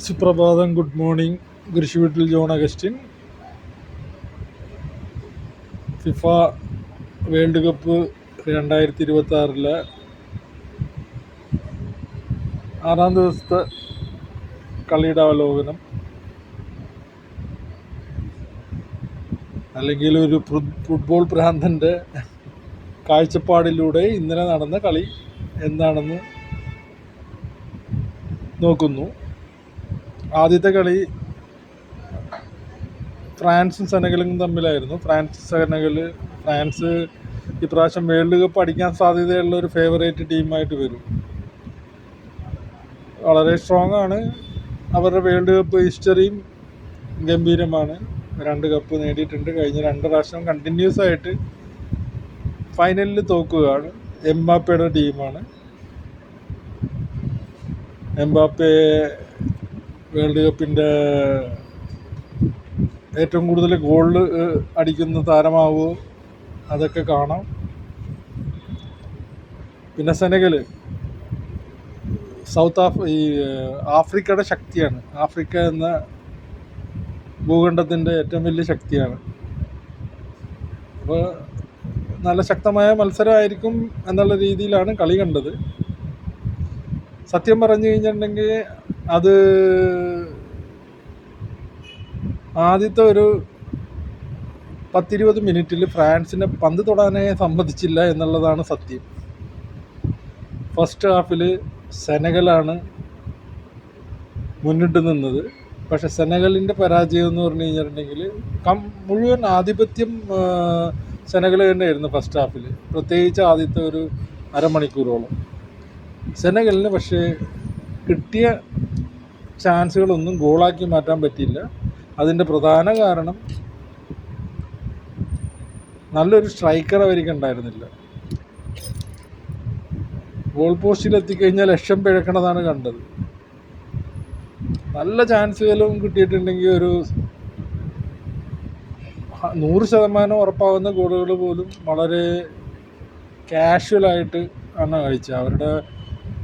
സുപ്രഭാതം, good morning. കുരിശുവീട്ടിൽ John Augustine. FIFA World Cup 2026 ആറാം ദിവസത്തെ കളിയുടെ അവലോകനം, അല്ലെങ്കിൽ ഒരു ഫുട്ബോൾ ഭ്രാന്തൻ്റെ കാഴ്ചപ്പാടിലൂടെ ഇന്നലെ നടന്ന കളി എന്താണെന്ന് നോക്കുന്നു. ആദ്യത്തെ കളി ഫ്രാൻസും സെനഗലും തമ്മിലായിരുന്നു. ഫ്രാൻസ് ഇപ്രാവശ്യം വേൾഡ് കപ്പ് അടിക്കാൻ സാധ്യതയുള്ള ഒരു ഫേവറേറ്റ് ടീമായിട്ട് വരും. വളരെ സ്ട്രോങ് ആണ്. അവരുടെ വേൾഡ് കപ്പ് ഹിസ്റ്ററിയും ഗംഭീരമാണ്. 2 കപ്പ് നേടിയിട്ടുണ്ട്. കഴിഞ്ഞ 2 പ്രാവശ്യം കണ്ടിന്യൂസ് ആയിട്ട് ഫൈനലിൽ തോക്കുകയാണ്. എംബാപ്പയുടെ ടീമാണ്. എംബാപ്പെ വേൾഡ് കപ്പിൻ്റെ ഏറ്റവും കൂടുതൽ ഗോൾ അടിക്കുന്ന താരമാവുമോ, അതൊക്കെ കാണാം. പിന്നെ സെനഗൽ ആഫ്രിക്കയുടെ ശക്തിയാണ്. ആഫ്രിക്ക എന്ന ഭൂഖണ്ഡത്തിൻ്റെ ഏറ്റവും വലിയ ശക്തിയാണ്. അപ്പോൾ നല്ല ശക്തമായ മത്സരമായിരിക്കും എന്നുള്ള രീതിയിലാണ് കളി കണ്ടത്. സത്യം പറഞ്ഞു കഴിഞ്ഞിട്ടുണ്ടെങ്കിൽ അത് ആദ്യത്തെ ഒരു 10-20 മിനിറ്റിൽ ഫ്രാൻസിനെ പന്ത് തൊടാനേ സമ്മതിച്ചില്ല എന്നുള്ളതാണ് സത്യം. ഫസ്റ്റ് ഹാഫിൽ സെനഗലാണ് മുന്നിട്ട് നിന്നത്. പക്ഷെ സെനഗലിൻ്റെ പരാജയം എന്ന് പറഞ്ഞു കഴിഞ്ഞിട്ടുണ്ടെങ്കിൽ മുഴുവൻ ആധിപത്യം സെനഗൽ തന്നെയായിരുന്നു ഫസ്റ്റ് ഹാഫിൽ, പ്രത്യേകിച്ച് ആദ്യത്തെ ഒരു അരമണിക്കൂറോളം. സെനഗലിന് പക്ഷേ കിട്ടിയ ചാൻസുകളൊന്നും ഗോളാക്കി മാറ്റാൻ പറ്റിയില്ല. അതിൻ്റെ പ്രധാന കാരണം നല്ലൊരു സ്ട്രൈക്കർ അവർക്ക് ഉണ്ടായിരുന്നില്ല. ഗോൾ പോസ്റ്റിൽ എത്തിക്കഴിഞ്ഞാൽ ലക്ഷം പിഴക്കണതാണ് കണ്ടത്. നല്ല ചാൻസുകളും കിട്ടിയിട്ടുണ്ടെങ്കിൽ ഒരു 100% ഉറപ്പാകുന്ന ഗോളുകൾ പോലും വളരെ കാഷ്വലായിട്ട് ആണ് കഴിച്ചത്. അവരുടെ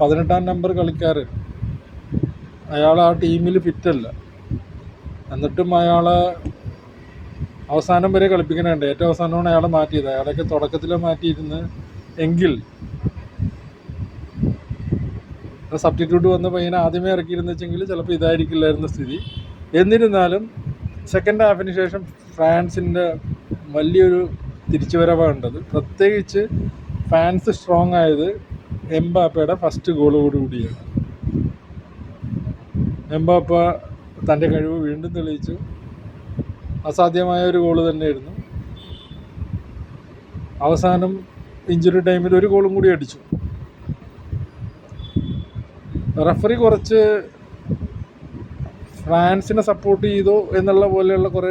18-ാം നമ്പർ കളിക്കാരൻ, അയാൾ ആ ടീമിൽ ഫിറ്റല്ല. എന്നിട്ടും അയാളെ അവസാനം വരെ കളിപ്പിക്കണുണ്ട്. ഏറ്റവും അവസാനമാണ് അയാളെ മാറ്റിയത്. അയാളൊക്കെ തുടക്കത്തിൽ മാറ്റിയിരുന്ന് എങ്കിൽ സബ്സ്റ്റിറ്റ്യൂട്ട് വന്ന പയ്യനെ ആദ്യമേ ഇറക്കിയിരുന്നു വെച്ചെങ്കിൽ ചിലപ്പോൾ ഇതായിരിക്കില്ലായിരുന്ന സ്ഥിതി. എന്നിരുന്നാലും സെക്കൻഡ് ഹാഫിന് ശേഷം ഫ്രാൻസിൻ്റെ വലിയൊരു തിരിച്ചുവരവാണ്ടത്. പ്രത്യേകിച്ച് ഫാൻസ് സ്ട്രോങ് ആയത് എംബാപ്പയുടെ ഫസ്റ്റ് ഗോളോടുകൂടിയാണ്. എംബാപ്പ തൻ്റെ കഴിവ് വീണ്ടും തെളിയിച്ചു. അസാധ്യമായ ഒരു ഗോള് തന്നെയായിരുന്നു. അവസാനം ഇഞ്ചുറി ടൈമിൽ ഒരു ഗോളും കൂടി അടിച്ചു. റഫറി കുറച്ച് ഫ്രാൻസിനെ സപ്പോർട്ട് ചെയ്തോ എന്നുള്ള പോലെയുള്ള കുറേ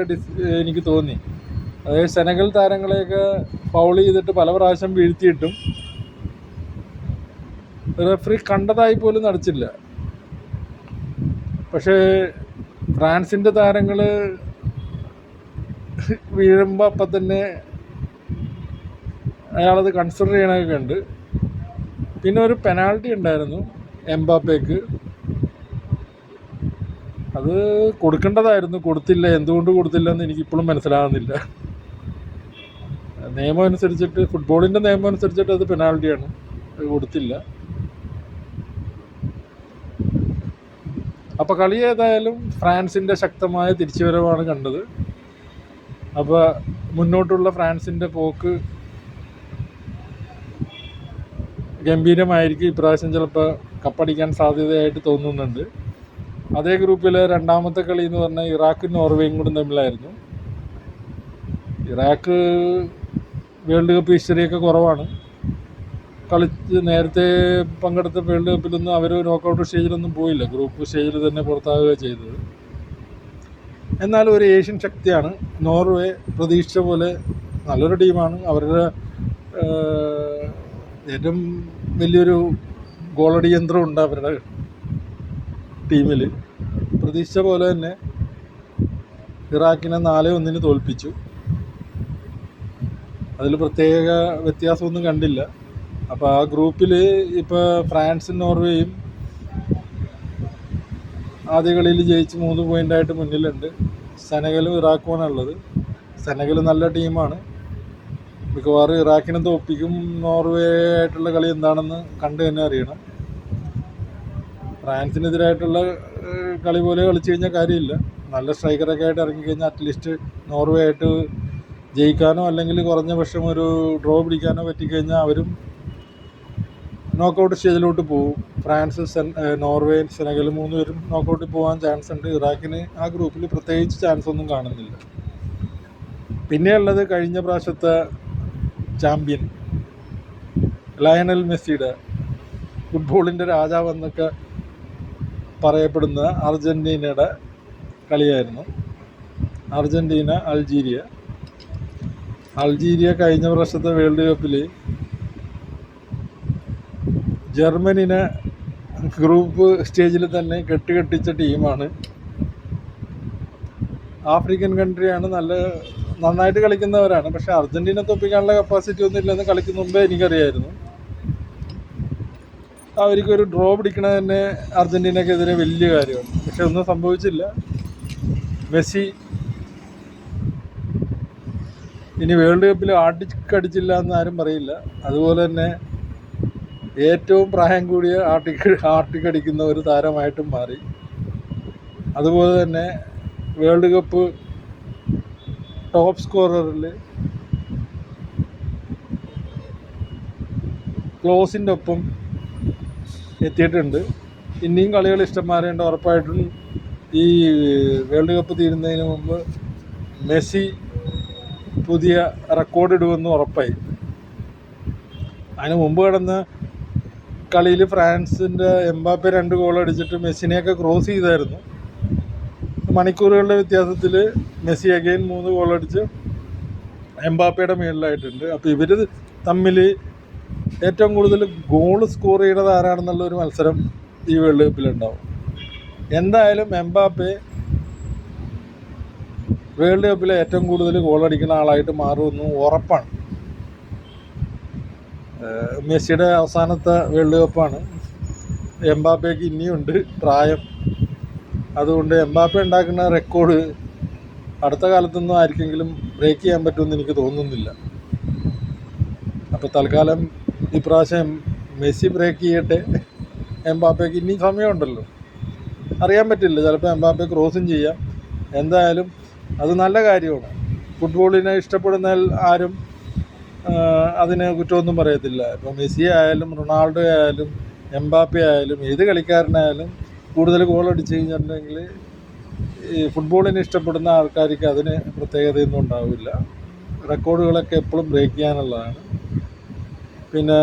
എനിക്ക് തോന്നി. അതായത് സെനഗൽ താരങ്ങളെയൊക്കെ ഫൗൾ ചെയ്തിട്ട് പല പ്രാവശ്യം വീഴ്ത്തിയിട്ടും റഫറി കണ്ടതായി പോലും നടിച്ചില്ല. പക്ഷേ ഫ്രാൻസിൻ്റെ താരങ്ങൾ വീഴുമ്പോൾ അപ്പം തന്നെ അയാളത് കൺസിഡർ ചെയ്യണമൊക്കെ ഉണ്ട്. പിന്നെ ഒരു പെനാൾട്ടി ഉണ്ടായിരുന്നു എംബാപ്പയ്ക്ക്. അത് കൊടുക്കേണ്ടതായിരുന്നു, കൊടുത്തില്ല. എന്തുകൊണ്ട് കൊടുത്തില്ല എന്ന് എനിക്കിപ്പോഴും മനസ്സിലാകുന്നില്ല. നിയമം അനുസരിച്ചിട്ട്, ഫുട്ബോളിൻ്റെ നിയമം അനുസരിച്ചിട്ട് അത് പെനാൾട്ടിയാണ്, അത് കൊടുത്തില്ല. അപ്പോൾ കളി ഏതായാലും ഫ്രാൻസിൻ്റെ ശക്തമായ തിരിച്ചുവരവാണ് കണ്ടത്. അപ്പോൾ മുന്നോട്ടുള്ള ഫ്രാൻസിൻ്റെ പോക്ക് ഗംഭീരമായിരിക്കും. ഇപ്രാവശ്യം ചിലപ്പോൾ കപ്പടിക്കാൻ സാധ്യതയായിട്ട് തോന്നുന്നുണ്ട്. അതേ ഗ്രൂപ്പിലെ രണ്ടാമത്തെ കളി എന്ന് പറഞ്ഞാൽ ഇറാഖും നോർവേയും കൂടെ തമ്മിലായിരുന്നു. ഇറാഖ് വേൾഡ് കപ്പ് ഹിസ്റ്ററിയൊക്കെ കുറവാണ്. നേരത്തെ പങ്കെടുത്ത വേൾഡ് കപ്പിലൊന്നും അവർ നോക്കൗട്ട് സ്റ്റേജിലൊന്നും പോയില്ല. ഗ്രൂപ്പ് സ്റ്റേജിൽ തന്നെ പുറത്താവുക ചെയ്തത്. എന്നാലും ഒരു ഏഷ്യൻ ശക്തിയാണ് നോർവേ. പ്രതീക്ഷിച്ച പോലെ നല്ലൊരു ടീമാണ്. അവരുടെ ഏറ്റവും വലിയൊരു ഗോളടി യന്ത്രമുണ്ട് അവരുടെ ടീമിൽ. പ്രതീക്ഷിച്ച പോലെ തന്നെ ഇറാഖിനെ 4-1 തോൽപ്പിച്ചു. അതിൽ പ്രത്യേക വ്യത്യാസമൊന്നും കണ്ടില്ല. അപ്പോൾ ആ ഗ്രൂപ്പിൽ ഇപ്പോൾ ഫ്രാൻസും നോർവേയും ആദ്യ കളിയിൽ ജയിച്ച് 3 പോയിൻ്റായിട്ട് മുന്നിലുണ്ട്. സെനഗലും ഇറാഖുമാണ് ഉള്ളത്. സെനഗൽ നല്ല ടീമാണ്, മിക്കവാറും ഇറാഖിനെ തോൽപ്പിക്കും. നോർവേ ആയിട്ടുള്ള കളി എന്താണെന്ന് കണ്ടു തന്നെ അറിയണം. ഫ്രാൻസിനെതിരായിട്ടുള്ള കളി പോലെ കളിച്ചു കഴിഞ്ഞാൽ കാര്യമില്ല. നല്ല സ്ട്രൈക്കറൊക്കെ ആയിട്ട് ഇറങ്ങിക്കഴിഞ്ഞാൽ അറ്റ്ലീസ്റ്റ് നോർവേ ആയിട്ട് ജയിക്കാനോ അല്ലെങ്കിൽ കുറഞ്ഞ പക്ഷം ഒരു ഡ്രോ പിടിക്കാനോ പറ്റിക്കഴിഞ്ഞാൽ അവരും നോക്കൗട്ട് സ്റ്റേജിലോട്ട് പോകും. ഫ്രാൻസ്, നോർവേ, സെനഗൽ 3 പേരും നോക്കൗട്ടിൽ പോകാൻ ചാൻസ് ഉണ്ട്. ഇറാഖിന് ആ ഗ്രൂപ്പിൽ പ്രത്യേകിച്ച് ചാൻസ് ഒന്നും കാണുന്നില്ല. പിന്നെയുള്ളത് കഴിഞ്ഞ പ്രാവശ്യത്തെ ചാമ്പ്യൻ ലയണൽ മെസ്സിയുടെ, ഫുട്ബോളിൻ്റെ രാജാവെന്നൊക്കെ പറയപ്പെടുന്ന അർജൻറ്റീനയുടെ കളിയായിരുന്നു. അർജൻറ്റീന അൾജീരിയ കഴിഞ്ഞ പ്രാവശ്യത്തെ വേൾഡ് കപ്പിൽ ജർമ്മനിനെ ഗ്രൂപ്പ് സ്റ്റേജിൽ തന്നെ കെട്ടിച്ച ടീമാണ്. ആഫ്രിക്കൻ കൺട്രിയാണ്, നന്നായിട്ട് കളിക്കുന്നവരാണ്. പക്ഷേ അർജൻറ്റീന തോൽപ്പിക്കാനുള്ള കപ്പാസിറ്റി ഒന്നും ഇല്ലെന്ന് കളിക്കുന്ന മുമ്പേ എനിക്കറിയായിരുന്നു. അവർക്കൊരു ഡ്രോ പിടിക്കണത് തന്നെ അർജൻറ്റീനക്കെതിരെ വലിയ കാര്യമാണ്. പക്ഷെ ഒന്നും സംഭവിച്ചില്ല. മെസ്സി ഇനി വേൾഡ് കപ്പിൽ ആട്ടിക്കടിച്ചില്ല എന്ന് ആരും പറയില്ല. അതുപോലെ തന്നെ ഏറ്റവും പ്രായം കൂടിയ ആട്ടിക്കടിക്കുന്ന ഒരു താരമായിട്ടും മാറി. അതുപോലെ തന്നെ വേൾഡ് കപ്പ് ടോപ്പ് സ്കോററിൽ ക്ലോസിൻ്റെ ഒപ്പം എത്തിയിട്ടുണ്ട്. ഇനിയും കളികൾ ഇഷ്ടംമാരുണ്ട്. ഉറപ്പായിട്ടും ഈ വേൾഡ് കപ്പ് തീരുന്നതിന് മുമ്പ് മെസ്സി പുതിയ റെക്കോർഡ് ഇടുമെന്ന് ഉറപ്പായി. അതിന് മുമ്പ് കിടന്ന കളിയിൽ ഫ്രാൻസിൻ്റെ എംബാപ്പെ 2 ഗോൾ അടിച്ചിട്ട് മെസ്സിനെയൊക്കെ ക്രോസ് ചെയ്തായിരുന്നു. മണിക്കൂറുകളുടെ വ്യത്യാസത്തിൽ മെസ്സി അഗെയിൻ 3 ഗോൾ അടിച്ച് എംബാപ്പയുടെ മേളിലായിട്ടുണ്ട്. അപ്പോൾ ഇവർ തമ്മിൽ ഏറ്റവും കൂടുതൽ ഗോൾ സ്കോർ ചെയ്യുന്നത് ആരാണെന്നുള്ളൊരു മത്സരം ഈ വേൾഡ് കപ്പിലുണ്ടാവും. എന്തായാലും എംബാപ്പെ വേൾഡ് കപ്പിലെ ഏറ്റവും കൂടുതൽ ഗോൾ അടിക്കുന്ന ആളായിട്ട് മാറുമെന്ന് ഉറപ്പാണ്. മെസ്സിയുടെ അവസാനത്തെ വേൾഡ് കപ്പാണ്. എംബാപ്പയ്ക്ക് ഇനിയുണ്ട് പ്രായം. അതുകൊണ്ട് എംബാപ്പെ ഉണ്ടാക്കുന്ന റെക്കോർഡ് അടുത്ത കാലത്തൊന്നും ആർക്കെങ്കിലും ബ്രേക്ക് ചെയ്യാൻ പറ്റുമെന്ന് എനിക്ക് തോന്നുന്നില്ല. അപ്പോൾ തൽക്കാലം ഇപ്രാവശ്യം മെസ്സി ബ്രേക്ക് ചെയ്യട്ടെ. എംബാപ്പയ്ക്ക് ഇനി സമയമുണ്ടല്ലോ, അറിയാൻ പറ്റില്ല, ചിലപ്പോൾ എംബാപ്പെ ക്രോസും ചെയ്യാം. എന്തായാലും അത് നല്ല കാര്യമാണ്. ഫുട്ബോളിനെ ഇഷ്ടപ്പെടുന്ന ആരും അതിന് കുറ്റമൊന്നും പറയത്തില്ല. ഇപ്പോൾ മെസ്സി ആയാലും റൊണാൾഡോ ആയാലും എംബാപ്പെ ആയാലും ഏത് കളിക്കാരനായാലും കൂടുതൽ ഗോൾ അടിച്ചു കഴിഞ്ഞിട്ടുണ്ടെങ്കിൽ ഈ ഫുട്ബോളിനെ ഇഷ്ടപ്പെടുന്ന ആൾക്കാർക്ക് അതിന് പ്രത്യേകതയൊന്നും ഉണ്ടാവില്ല. റെക്കോർഡുകളൊക്കെ എപ്പോഴും ബ്രേക്ക് ചെയ്യാനുള്ളതാണ്. പിന്നെ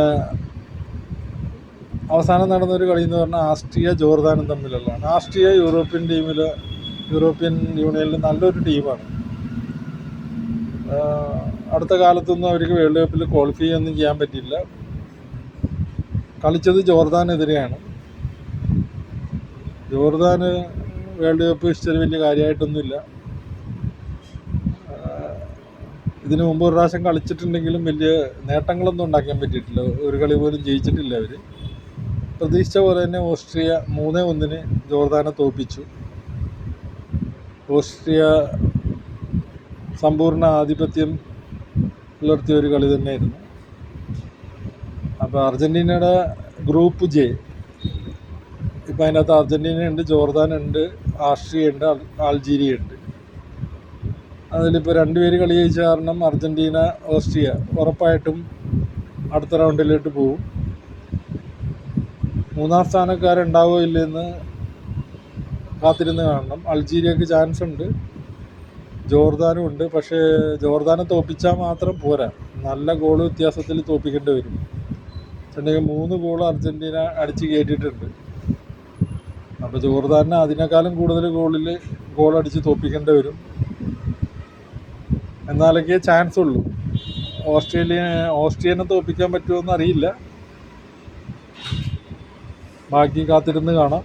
അവസാനം നടന്നൊരു കളി എന്ന് പറഞ്ഞാൽ ആസ്ട്രിയ ജോർദാനും തമ്മിലുള്ളതാണ്. ആസ്ട്രിയ യൂറോപ്യൻ യൂണിയനിൽ നല്ലൊരു ടീമാണ്. അടുത്ത കാലത്തൊന്നും അവർക്ക് വേൾഡ് കപ്പിൽ ക്വാളിഫൈ ഒന്നും ചെയ്യാൻ പറ്റില്ല. കളിച്ചത് ജോർദാനെതിരെയാണ്. ജോർദാന് വേൾഡ് കപ്പ് ഹിസ്റ്ററി വലിയ കാര്യമായിട്ടൊന്നുമില്ല. ഇതിനു മുമ്പ് ഒരു പ്രാവശ്യം കളിച്ചിട്ടുണ്ടെങ്കിലും വലിയ നേട്ടങ്ങളൊന്നും ഉണ്ടാക്കാൻ പറ്റിയിട്ടില്ല. ഒരു കളി പോലും ജയിച്ചിട്ടില്ല അവർ. പ്രതീക്ഷിച്ച പോലെ തന്നെ ഓസ്ട്രിയ 3-1 ജോർദാനെ തോൽപ്പിച്ചു. ഓസ്ട്രിയ സമ്പൂർണ്ണ ആധിപത്യം പുലർത്തിയ ഒരു കളി തന്നെയായിരുന്നു. അപ്പോൾ അർജൻറ്റീനയുടെ ഗ്രൂപ്പ് ജെ, ഇപ്പം അതിനകത്ത് അർജൻറ്റീനയുണ്ട്, ജോർദാനുണ്ട്, ആസ്ട്രിയ ഉണ്ട്, അൾജീരിയ ഉണ്ട്. അതിലിപ്പോൾ 2 പേര് കളി ജയിച്ച കാരണം അർജൻറ്റീന, ഓസ്ട്രിയ ഉറപ്പായിട്ടും അടുത്ത റൗണ്ടിലോട്ട് പോകും. 3-ാം സ്ഥാനക്കാരുണ്ടാവോ ഇല്ലെന്ന് കാത്തിരുന്ന് കാണണം. അൾജീരിയക്ക് ചാൻസ് ഉണ്ട്, ജോർദാനും ഉണ്ട്. പക്ഷേ ജോർദാനെ തോൽപ്പിച്ചാൽ മാത്രം പോരാ, നല്ല ഗോൾ വ്യത്യാസത്തിൽ തോൽപ്പിക്കേണ്ടി വരും. ചെന്നെങ്കിൽ 3 ഗോൾ അർജൻറ്റീന അടിച്ച് കയറ്റിയിട്ടുണ്ട്. അപ്പോൾ ജോർദാനെ അതിനേക്കാളും കൂടുതൽ ഗോൾ അടിച്ച് തോൽപ്പിക്കേണ്ടി വരും. എന്നാലൊക്കെ ചാൻസ് ഉള്ളൂ. ഓസ്ട്രിയനെ തോൽപ്പിക്കാൻ പറ്റുമോയെന്ന് അറിയില്ല. ബാക്കി കാത്തിരുന്ന് കാണാം.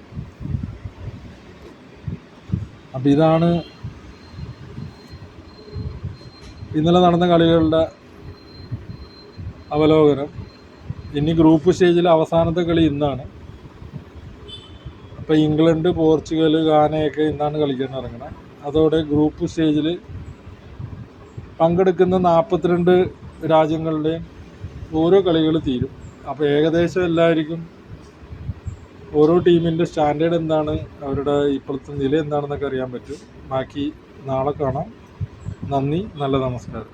അപ്പം ഇതാണ് ഇന്നലെ നടന്ന കളികളുടെ അവലോകനം. ഇനി ഗ്രൂപ്പ് സ്റ്റേജിൽ അവസാനത്തെ കളി ഇന്നാണ്. അപ്പോൾ ഇംഗ്ലണ്ട്, പോർച്ചുഗൽ, ഗാനയൊക്കെ ഇന്നാണ് കളിക്കാൻ ഇറങ്ങുന്നത്. അതോടെ ഗ്രൂപ്പ് സ്റ്റേജിൽ പങ്കെടുക്കുന്ന 42 രാജ്യങ്ങളുടെയും ഓരോ കളികൾ തീരും. അപ്പോൾ ഏകദേശം എല്ലാവർക്കും ഓരോ ടീമിൻ്റെ സ്റ്റാൻഡേർഡ് എന്താണ്, അവരുടെ ഇപ്പോഴത്തെ നില എന്താണെന്നൊക്കെ അറിയാൻ പറ്റും. ബാക്കി നാളെ കാണാം. നന്ദി, നല്ല നമസ്കാരം.